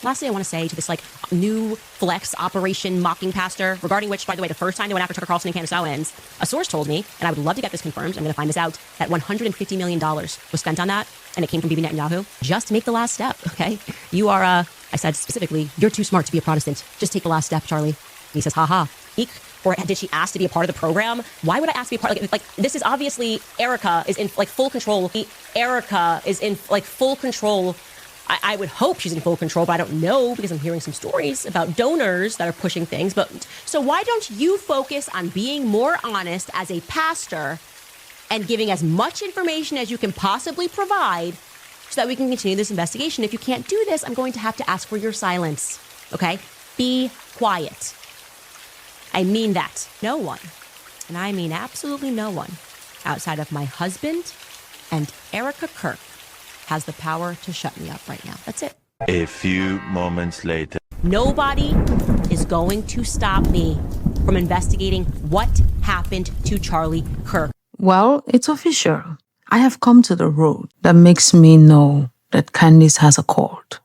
Lastly, I want to say to this new flex operation mocking pastor, regarding which, by the way, the first time they went after Tucker Carlson and Candace Owens, a source told me, and I would love to get this confirmed, I'm going to find this out, that $150 million was spent on that, and it came from Bibi Netanyahu. Just make the last step, okay? You are, I said specifically, you're too smart to be a Protestant. Just take the last step, Charlie. And he says, haha, eek. Or did she ask to be a part of the program? Why would I ask to be a part? Like this is obviously Erica is in full control. Erica is in full control. I would hope she's in full control, but I don't know because I'm hearing some stories about donors that are pushing things. But so why don't you focus on being more honest as a pastor and giving as much information as you can possibly provide so that we can continue this investigation? If you can't do this, I'm going to have to ask for your silence. Okay? Be quiet. I mean that. No one, and I mean absolutely no one, outside of my husband and Erica Kirk has the power to shut me up right now. That's it. A few moments later. Nobody is going to stop me from investigating what happened to Charlie Kirk. Well, it's official. I have come to the road that makes me know that Candace has a cult,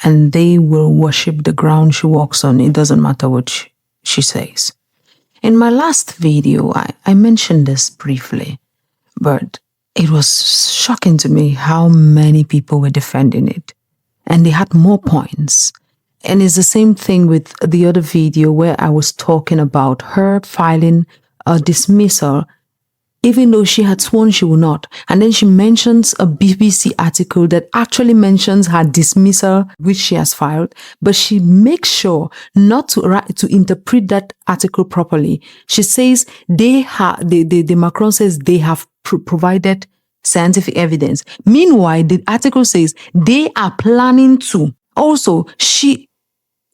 and they will worship the ground she walks on. It doesn't matter what she says. In my last video, I mentioned this briefly, but it was shocking to me how many people were defending it, and they had more points. And it's the same thing with the other video where I was talking about her filing a dismissal, even though she had sworn she would not. And then she mentions a BBC article that actually mentions her dismissal, which she has filed, but she makes sure not to interpret that article properly. She says the Macron says they have provided scientific evidence. Meanwhile, the article says they are planning to. Also, she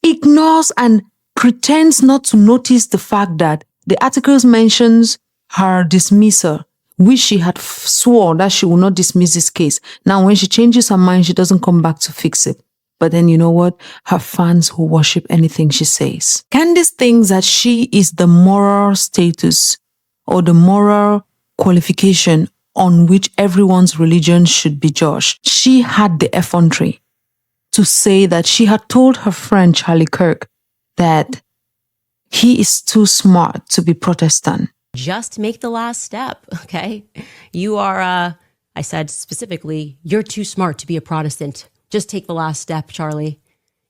ignores and pretends not to notice the fact that the article mentions her dismissal, which she had sworn that she will not dismiss this case. Now, when she changes her mind, she doesn't come back to fix it. But then you know what? Her fans will worship anything she says. Candace thinks that she is the moral status or the moral qualification on which everyone's religion should be judged. She had the effrontery to say that she had told her friend Charlie Kirk that he is too smart to be Protestant. Just make the last step, okay? You are, I said specifically, you're too smart to be a Protestant. Just take the last step, Charlie.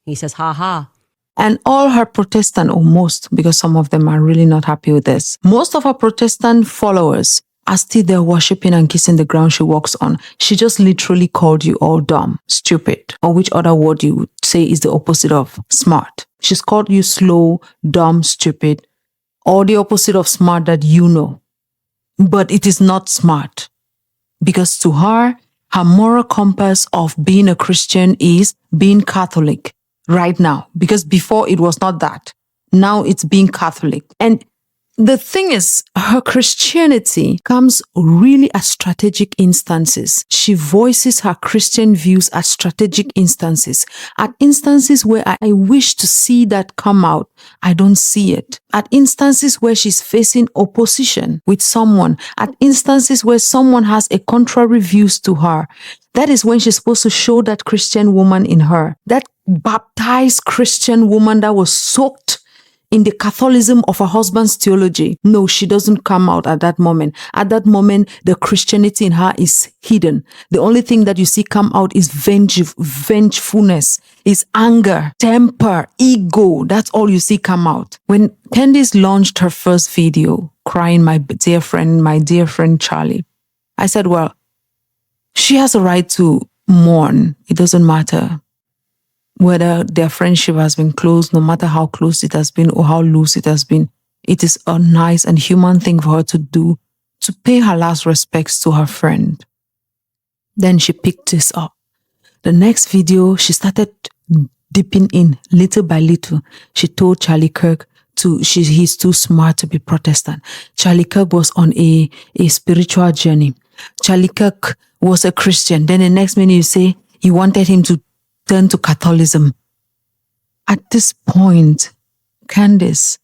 He says, ha ha. And all her Protestant, or most, because some of them are really not happy with this, most of her Protestant followers are still there worshiping and kissing the ground she walks on. She just literally called you all dumb, stupid, or which other word you would say is the opposite of smart. She's called you slow, dumb, stupid, or the opposite of smart that you know. But it is not smart. Because to her, her moral compass of being a Christian is being Catholic right now. Because before it was not that. Now it's being Catholic. And the thing is, her Christianity comes really at strategic instances. She voices her Christian views at strategic instances. At instances where I wish to see that come out, I don't see it. At instances where she's facing opposition with someone, at instances where someone has a contrary views to her, that is when she's supposed to show that Christian woman in her, that baptized Christian woman that was soaked in the Catholicism of her husband's theology. No, she doesn't come out at that moment. At that moment, the Christianity in her is hidden. The only thing that you see come out is vengefulness, is anger, temper, ego. That's all you see come out. When Candace launched her first video, crying, my dear friend Charlie, I said, well, she has a right to mourn. It doesn't matter whether their friendship has been close, no matter how close it has been or how loose it has been. It is a nice and human thing for her to do, to pay her last respects to her friend. Then she picked this up. The next video, she started dipping in little by little. She told Charlie Kirk he's too smart to be Protestant. Charlie Kirk was on a spiritual journey. Charlie Kirk was a Christian. Then the next minute you say you wanted him to turn to Catholicism. At this point, Candace,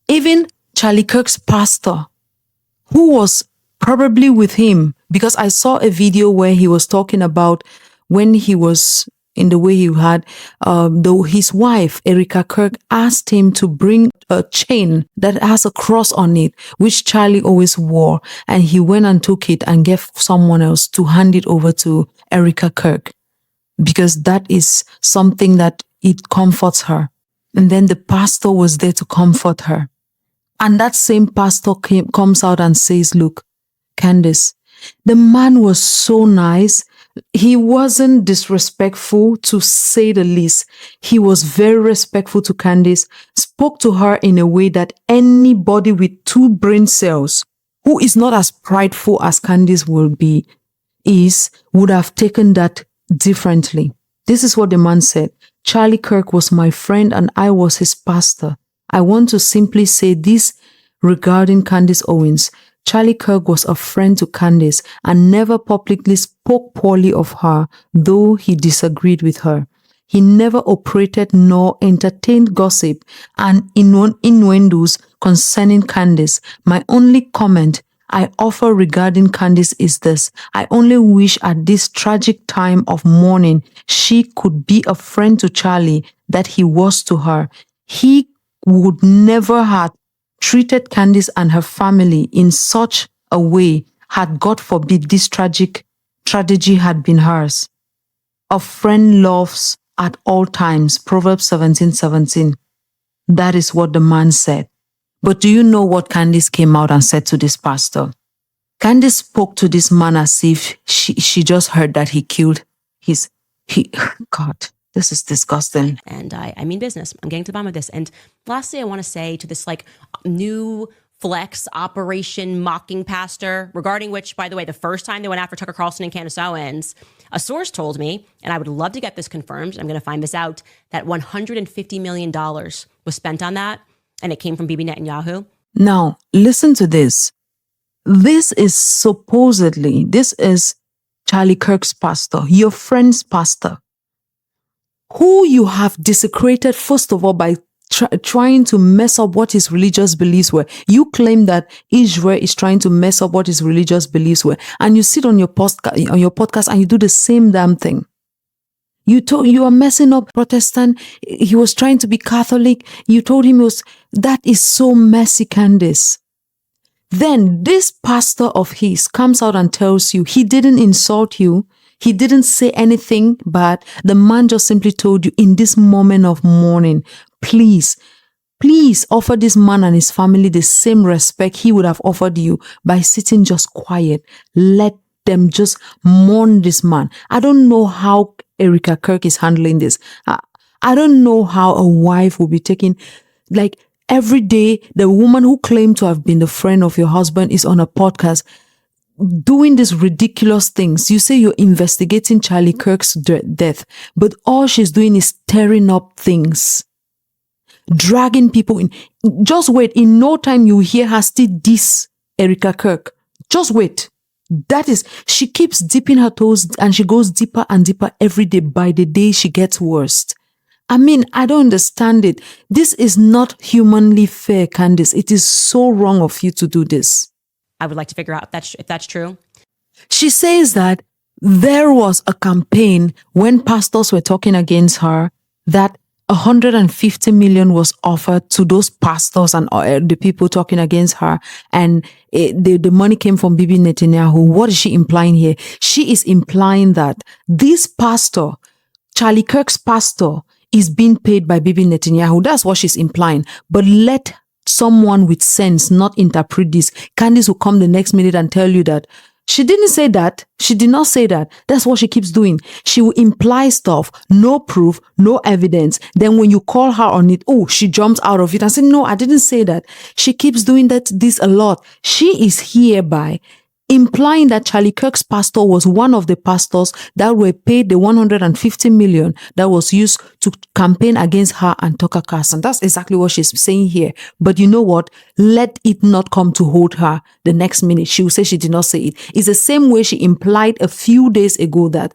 even Charlie Kirk's pastor, who was probably with him, because I saw a video where he was talking about when he was in the way he had, though his wife, Erica Kirk, asked him to bring a chain that has a cross on it, which Charlie always wore. And he went and took it and gave someone else to hand it over to Erica Kirk, because that is something that it comforts her. And then the pastor was there to comfort her. And that same pastor comes out and says, look, Candace, the man was so nice. He wasn't disrespectful, to say the least. He was very respectful to Candace, spoke to her in a way that anybody with 2 brain cells who is not as prideful as Candace will be, would have taken that differently. This is what the man said. Charlie Kirk was my friend and I was his pastor. I want to simply say this regarding Candace Owens. Charlie Kirk was a friend to Candace and never publicly spoke poorly of her, though he disagreed with her. He never operated nor entertained gossip and innuendos concerning Candace. My only comment I offer regarding Candace is this. I only wish at this tragic time of mourning she could be a friend to Charlie that he was to her. He would never have treated Candace and her family in such a way had, God forbid, this tragic tragedy had been hers. A friend loves at all times. Proverbs 17:17. That is what the man said. But do you know what Candace came out and said to this pastor? Candace spoke to this man as if she just heard that he killed God, this is disgusting. And I mean business. I'm getting to the bottom of this. And lastly, I want to say to this new flex operation mocking pastor, regarding which, by the way, the first time they went after Tucker Carlson and Candace Owens, a source told me, and I would love to get this confirmed, I'm going to find this out, that $150 million was spent on that, and it came from Bibi Netanyahu. Now, listen to this. This is Charlie Kirk's pastor, your friend's pastor, who you have desecrated, first of all, by trying to mess up what his religious beliefs were. You claim that Israel is trying to mess up what his religious beliefs were, and you sit on your podcast and you do the same damn thing. You are messing up Protestant. He was trying to be Catholic. You told him that is so messy, Candace. Then this pastor of his comes out and tells you he didn't insult you. He didn't say anything bad. The man just simply told you, in this moment of mourning, please offer this man and his family the same respect he would have offered you by sitting just quiet. Let them just mourn this man. I don't know how Erica Kirk is handling this. I don't know how a wife will be taking, every day, the woman who claimed to have been the friend of your husband is on a podcast doing these ridiculous things. You say you're investigating Charlie Kirk's death, but all she's doing is stirring up things, dragging people in. Just wait. In no time, you hear her still diss Erica Kirk. Just wait. She keeps dipping her toes and she goes deeper and deeper every day. By the day, she gets worse. I mean, I don't understand it. This is not humanly fair, Candace. It is so wrong of you to do this. I would like to figure out if that's true. She says that there was a campaign when pastors were talking against her that 150 million was offered to those pastors and the people talking against her. And the money came from Bibi Netanyahu. What is she implying here? She is implying that this pastor, Charlie Kirk's pastor, is being paid by Bibi Netanyahu. That's what she's implying. But let someone with sense not interpret this. Candace will come the next minute and tell you that she didn't say that. She did not say that. That's what she keeps doing. She will imply stuff, no proof, no evidence. Then when you call her on it, she jumps out of it and says, no, I didn't say that. She keeps doing this a lot. She is hereby implying that Charlie Kirk's pastor was one of the pastors that were paid the 150 million that was used to campaign against her and Tucker Carlson. That's exactly what she's saying here. But you know what? Let it not come to hold her the next minute. She will say she did not say it. It's the same way she implied a few days ago that,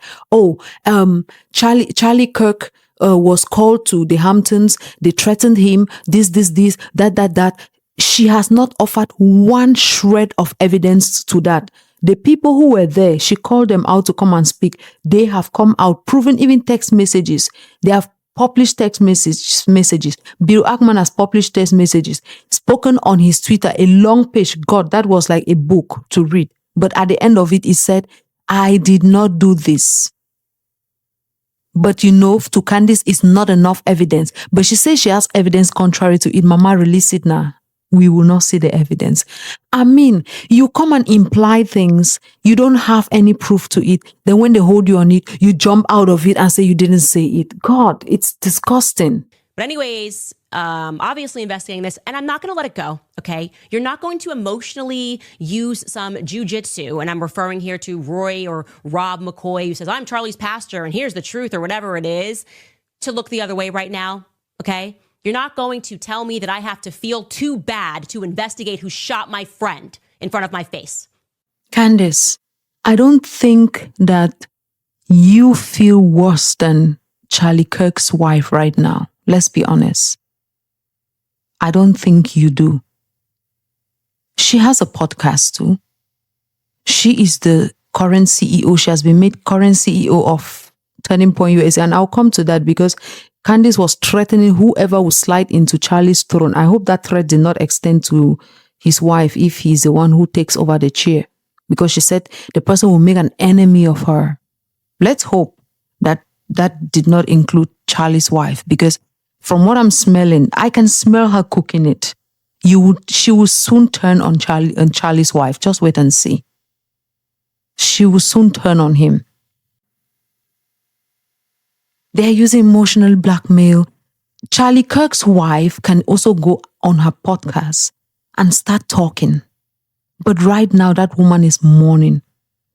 Charlie Kirk was called to the Hamptons. They threatened him, that. She has not offered one shred of evidence to that. The people who were there, she called them out to come and speak. They have come out, proven even text messages. They have published text messages. Bill Ackman has published text messages, spoken on his Twitter, a long page. God, that was like a book to read. But at the end of it, he said, I did not do this. But to Candace, it's not enough evidence. But she says she has evidence contrary to it. Mama, release it now. We will not see the evidence. I mean, you come and imply things. You don't have any proof to it. Then when they hold you on it, you jump out of it and say you didn't say it. God, it's disgusting. But anyways, obviously investigating this, and I'm not going to let it go, okay? You're not going to emotionally use some jujitsu, and I'm referring here to Roy or Rob McCoy, who says, I'm Charlie's pastor, and here's the truth, or whatever it is, to look the other way right now, okay? You're not going to tell me that I have to feel too bad to investigate who shot my friend in front of my face. Candace, I don't think that you feel worse than Charlie Kirk's wife right now. Let's be honest. I don't think you do. She has a podcast too. She is the current CEO. She has been made current CEO of Turning Point USA. And I'll come to that because Candace was threatening whoever would slide into Charlie's throne. I hope that threat did not extend to his wife if he's the one who takes over the chair. Because she said the person will make an enemy of her. Let's hope that that did not include Charlie's wife, because from what I'm smelling, I can smell her cooking it. She will soon turn on Charlie's wife. Just wait and see. She will soon turn on him. They're using emotional blackmail. Charlie Kirk's wife can also go on her podcast and start talking. But right now, that woman is mourning.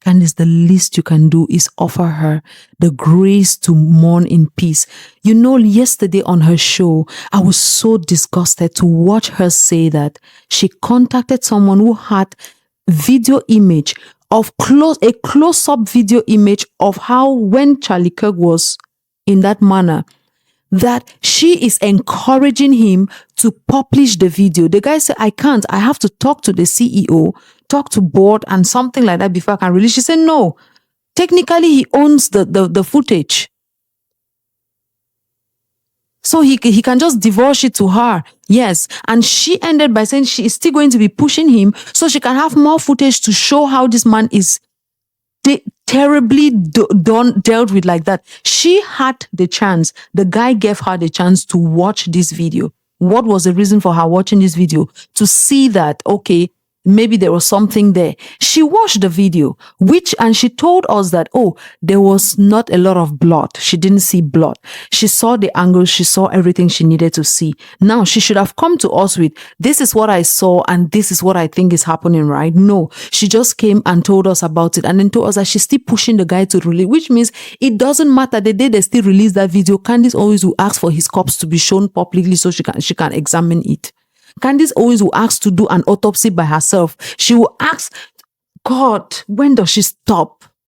Candace, the least you can do is offer her the grace to mourn in peace. Yesterday on her show, I was so disgusted to watch her say that she contacted someone who had video image of a close-up video image of how when Charlie Kirk was in that manner, that she is encouraging him to publish the video. The guy said, I can't. I have to talk to the CEO, talk to board and something like that before I can release. She said, no. Technically, he owns the footage. So he can just divulge it to her. Yes. And she ended by saying she is still going to be pushing him so she can have more footage to show how this man is terribly dealt with like that. She had the chance. The guy gave her the chance to watch this video. What was the reason for her watching this video? To see that, okay, maybe there was something there. She watched the video, and she told us that, there was not a lot of blood. She didn't see blood. She saw the angles. She saw everything she needed to see. Now, she should have come to us with, this is what I saw and this is what I think is happening, right? No, she just came and told us about it and then told us that she's still pushing the guy to release, which means it doesn't matter. The day they still release that video, Candace always will ask for his corpse to be shown publicly so she can examine it. Candace always will ask to do an autopsy by herself. She will ask, God, when does she stop?